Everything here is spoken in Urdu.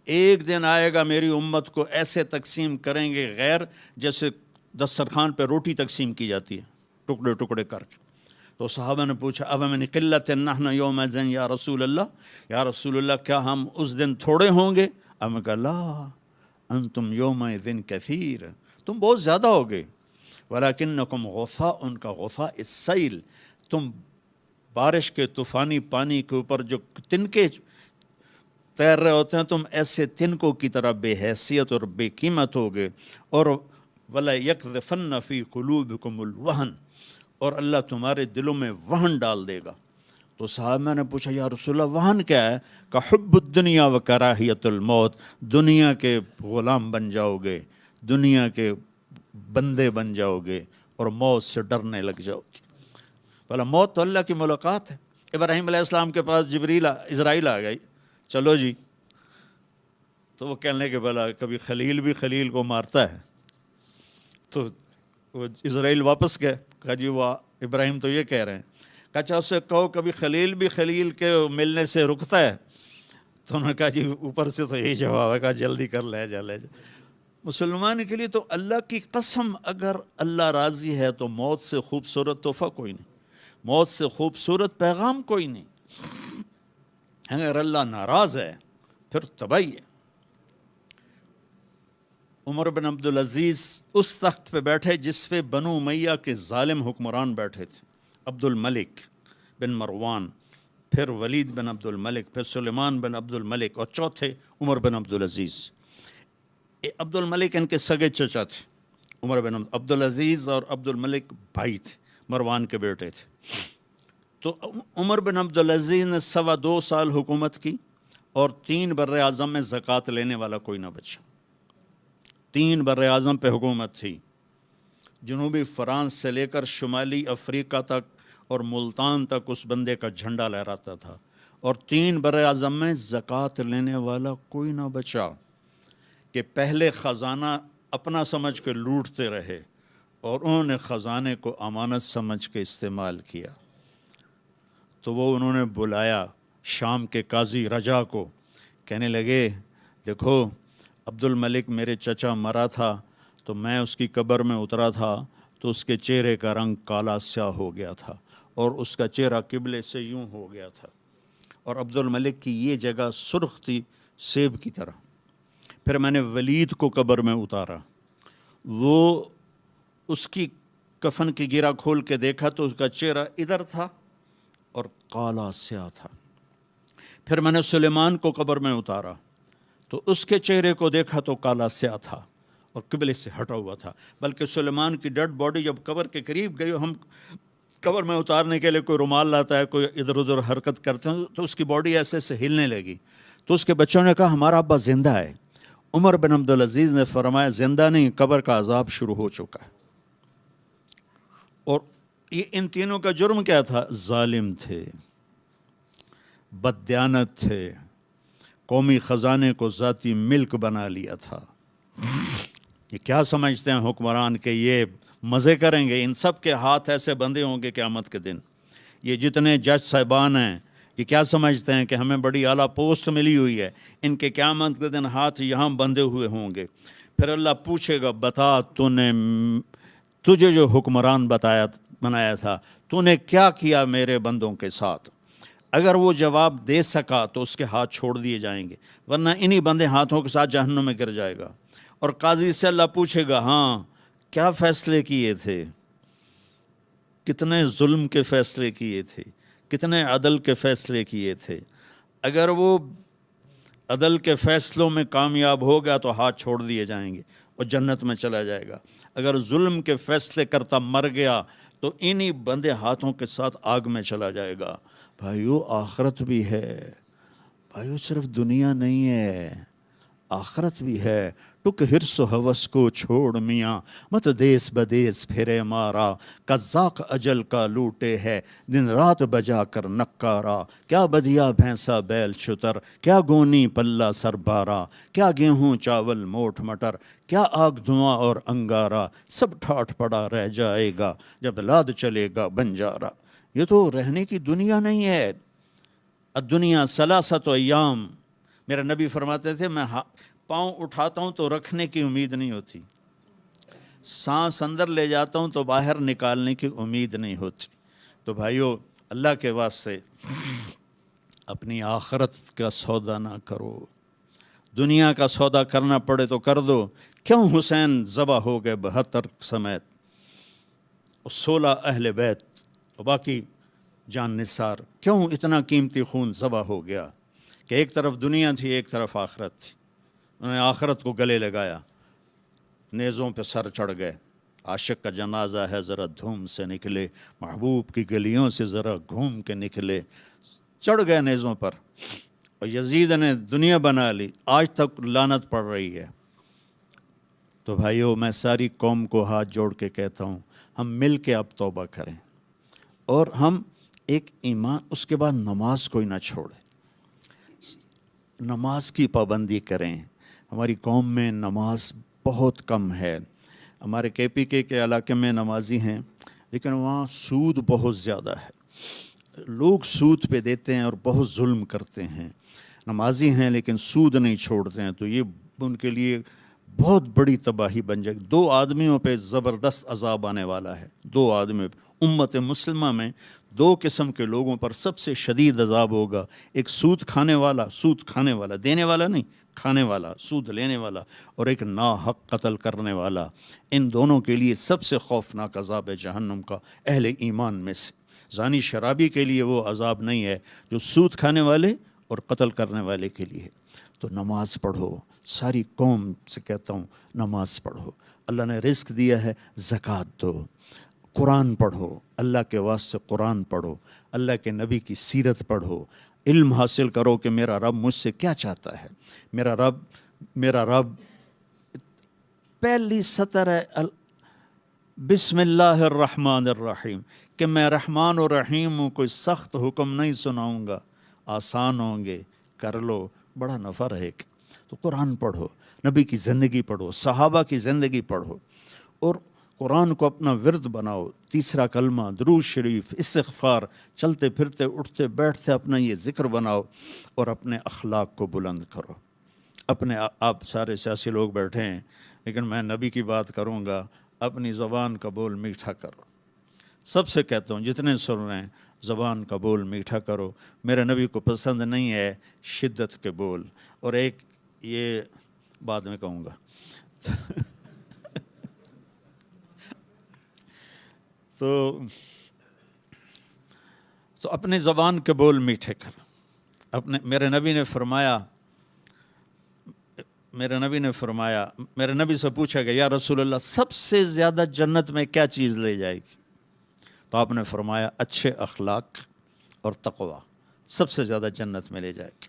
ایک دن آئے گا میری امت کو ایسے تقسیم کریں گے غیر جیسے دسترخوان پہ روٹی تقسیم کی جاتی ہے، ٹکڑے ٹکڑے کر کے۔ تو صحابہ نے پوچھا اب من قلت نحن یومئذ یا رسول اللہ، یا رسول اللہ کیا ہم اس دن تھوڑے ہوں گے؟ اب میں کہا لا انتم یومئذ کثیر، تم بہت زیادہ ہوگے، ولکنکم غثاء، ان کا غثاء السیل، تم بارش کے طوفانی پانی کے اوپر جو تنکے تیر رہے ہوتے ہیں، تم ایسے تنکوں کی طرح بے حیثیت اور بے قیمت ہوگے، اور وَلَيَقْذِفَنَّ فِي قُلُوبِكُمُ الْوَهْنَ، اور اللہ تمہارے دلوں میں وہن ڈال دے گا۔ تو صحابہ نے پوچھا یا رسول اللہ وہن کیا ہے؟ کہ حب الدنیا و کراہیت الموت، دنیا کے غلام بن جاؤ گے، دنیا کے بندے بن جاؤ گے، اور موت سے ڈرنے لگ جاؤ گے۔ بھلا موت تو اللہ کی ملاقات ہے۔ ابراہیم علیہ السلام کے پاس اسرائیل آ گئی، چلو جی، تو وہ کہنے لگے بھلا کبھی خلیل بھی خلیل کو مارتا ہے؟ تو وہ اسرائیل واپس گئے، کہا جی وہ ابراہیم تو یہ کہہ رہے ہیں، کہا اچھا اس سے کہو کبھی خلیل بھی خلیل کے ملنے سے رکتا ہے؟ تو انہوں نے کہا جی اوپر سے تو یہی جواب ہے، کہا جلدی کر لے جا لے جا۔ مسلمان کے لیے تو اللہ کی قسم اگر اللہ راضی ہے تو موت سے خوبصورت تحفہ کوئی نہیں، موت سے خوبصورت پیغام کوئی نہیں۔ اگر اللہ ناراض ہے پھر تباہی ہے۔ عمر بن عبدالعزیز اس تخت پہ بیٹھے جس پہ بنو امیہ کے ظالم حکمران بیٹھے تھے، عبد الملک بن مروان، پھر ولید بن عبد الملک، پھر سلیمان بن عبد الملک، اور چوتھے عمر بن عبدالعزیز۔ عبد الملک ان کے سگے چچا تھے، عمر بن عبدالعزیز اور عبد الملک بھائی تھے، مروان کے بیٹے تھے۔ تو عمر بن عبدالعزیز نے 2.25 سال حکومت کی، اور 3 بر اعظم میں زکوٰۃ لینے والا کوئی نہ بچا۔ 3 بر اعظم پہ حکومت تھی، جنوبی فرانس سے لے کر شمالی افریقہ تک اور ملتان تک اس بندے کا جھنڈا لہراتا تھا، اور 3 بر اعظم میں زکوٰۃ لینے والا کوئی نہ بچا، کہ پہلے خزانہ اپنا سمجھ کے لوٹتے رہے، اور انہوں نے خزانے کو امانت سمجھ کے استعمال کیا۔ تو وہ انہوں نے بلایا شام کے قاضی رجا کو، کہنے لگے دیکھو عبد الملک میرے چچا مرا تھا تو میں اس کی قبر میں اترا تھا تو اس کے چہرے کا رنگ کالا سیاہ ہو گیا تھا، اور اس کا چہرہ قبلے سے یوں ہو گیا تھا، اور عبد الملک کی یہ جگہ سرخ تھی سیب کی طرح۔ پھر میں نے ولید کو قبر میں اتارا، وہ اس کی کفن کی گرہ کھول کے دیکھا تو اس کا چہرہ ادھر تھا اور کالا سیاہ تھا۔ پھر میں نے سلیمان کو قبر میں اتارا تو اس کے چہرے کو دیکھا تو کالا سیاہ تھا اور قبلے سے ہٹا ہوا تھا، بلکہ سلیمان کی ڈیڈ باڈی جب قبر کے قریب گئی، ہم قبر میں اتارنے کے لیے کوئی رومال لاتا ہے، کوئی ادھر ادھر حرکت کرتے ہیں تو اس کی باڈی ایسے ایسے ہلنے لگی، تو اس کے بچوں نے کہا ہمارا ابا زندہ ہے۔ عمر بن عبدالعزیز نے فرمایا زندہ نہیں، قبر کا عذاب شروع ہو چکا ہے۔ اور یہ ان تینوں کا جرم کیا تھا؟ ظالم تھے، بددیانت تھے، قومی خزانے کو ذاتی ملک بنا لیا تھا۔ یہ کیا سمجھتے ہیں حکمران کہ یہ مزے کریں گے؟ ان سب کے ہاتھ ایسے بندھے ہوں گے قیامت کے دن۔ یہ جتنے جج صاحبان ہیں یہ کیا سمجھتے ہیں کہ ہمیں بڑی اعلیٰ پوسٹ ملی ہوئی ہے؟ ان کے قیامت کے دن ہاتھ یہاں بندھے ہوئے ہوں گے۔ پھر اللہ پوچھے گا بتا تجھے جو حکمران بنایا تھا تو نے کیا کیا میرے بندوں کے ساتھ؟ اگر وہ جواب دے سکا تو اس کے ہاتھ چھوڑ دیے جائیں گے، ورنہ انہی بندے ہاتھوں کے ساتھ جہنم میں گر جائے گا۔ اور قاضی سے اللہ پوچھے گا ہاں کیا فیصلے کیے تھے، کتنے ظلم کے فیصلے کیے تھے، کتنے عدل کے فیصلے کیے تھے۔ اگر وہ عدل کے فیصلوں میں کامیاب ہو گیا تو ہاتھ چھوڑ دیے جائیں گے اور جنت میں چلا جائے گا۔ اگر ظلم کے فیصلے کرتا مر گیا تو انہی بندے ہاتھوں کے ساتھ آگ میں چلا جائے گا۔ بھائیو آخرت بھی ہے، بھائیو صرف دنیا نہیں ہے، آخرت بھی ہے۔ ٹک حرص و ہوس کو چھوڑ میاں، مت دیس بدیس پھرے مارا، قزاق اجل کا لوٹے ہے دن رات بجا کر نکارا۔ کیا بدیا بھینسا بیل شتر، کیا گونی پلہ سر بارا، کیا گیہوں چاول موٹ مٹر، کیا آگ دھواں اور انگارا، سب ٹھاٹھ پڑا رہ جائے گا جب لاد چلے گا بنجارا۔ یہ تو رہنے کی دنیا نہیں ہے۔ الدنیا ثلاثۃ ایام میرا نبی فرماتے تھے میں پاؤں اٹھاتا ہوں تو رکھنے کی امید نہیں ہوتی، سانس اندر لے جاتا ہوں تو باہر نکالنے کی امید نہیں ہوتی۔ تو بھائیو، اللہ کے واسطے اپنی آخرت کا سودا نہ کرو، دنیا کا سودا کرنا پڑے تو کر دو۔ کیوں حسین ذبح ہو گئے 72 سمیت، 16 اہل بیت اور باقی جان نثار، کیوں اتنا قیمتی خون ذبح ہو گیا کہ ایک طرف دنیا تھی ایک طرف آخرت تھی؟ انہوں نے آخرت کو گلے لگایا، نیزوں پہ سر چڑھ گئے۔ عاشق کا جنازہ ہے ذرا دھوم سے نکلے، محبوب کی گلیوں سے ذرا گھوم کے نکلے، چڑھ گئے نیزوں پر، اور یزید نے دنیا بنا لی، آج تک لعنت پڑ رہی ہے۔ تو بھائیو، میں ساری قوم کو ہاتھ جوڑ کے کہتا ہوں، ہم مل کے اب توبہ کریں، اور ہم ایک ایمان، اس کے بعد نماز کوئی نہ چھوڑیں، نماز کی پابندی کریں۔ ہماری قوم میں نماز بہت کم ہے، ہمارے KPK کے علاقے میں نمازی ہیں، لیکن وہاں سود بہت زیادہ ہے، لوگ سود پہ دیتے ہیں اور بہت ظلم کرتے ہیں۔ نمازی ہیں لیکن سود نہیں چھوڑتے ہیں، تو یہ ان کے لیے بہت بڑی تباہی بن جائے گی۔ 2 آدمیوں پہ زبردست عذاب آنے والا ہے، 2 آدمیوں پہ۔ امت مسلمہ میں 2 قسم کے لوگوں پر سب سے شدید عذاب ہوگا، ایک سود کھانے والا، دینے والا نہیں، کھانے والا، سود لینے والا، اور ایک ناحق قتل کرنے والا۔ ان دونوں کے لیے سب سے خوفناک عذاب ہے جہنم کا، اہل ایمان میں سے۔ زانی شرابی کے لیے وہ عذاب نہیں ہے جو سود کھانے والے اور قتل کرنے والے کے لیے۔ تو نماز پڑھو، ساری قوم سے کہتا ہوں نماز پڑھو۔ اللہ نے رزق دیا ہے، زکوٰۃ دو، قرآن پڑھو، اللہ کے واسطے قرآن پڑھو، اللہ کے نبی کی سیرت پڑھو، علم حاصل کرو کہ میرا رب مجھ سے کیا چاہتا ہے۔ میرا رب پہلی سطر ہے بسم اللہ الرحمن الرحیم، کہ میں رحمان و رحیم ہوں، کوئی سخت حکم نہیں سناؤں گا، آسان ہوں گے، کر لو، بڑا نفع رہے گا۔ تو قرآن پڑھو، نبی کی زندگی پڑھو، صحابہ کی زندگی پڑھو، اور قرآن کو اپنا ورد بناؤ۔ تیسرا کلمہ، درود شریف، استغفار، چلتے پھرتے اٹھتے بیٹھتے اپنا یہ ذکر بناؤ، اور اپنے اخلاق کو بلند کرو۔ آپ سارے سیاسی لوگ بیٹھے ہیں، لیکن میں نبی کی بات کروں گا، اپنی زبان کا بول میٹھا کرو۔ سب سے کہتا ہوں، جتنے سن رہے ہیں، زبان کا بول میٹھا کرو۔ میرے نبی کو پسند نہیں ہے شدت کے بول، اور ایک یہ بعد میں کہوں گا۔ تو اپنے زبان کے بول میٹھے کر۔ میرے نبی سے پوچھا گیا، یا رسول اللہ، سب سے زیادہ جنت میں کیا چیز لے جائے گی؟ تو آپ نے فرمایا، اچھے اخلاق اور تقوی سب سے زیادہ جنت میں لے جائے گی۔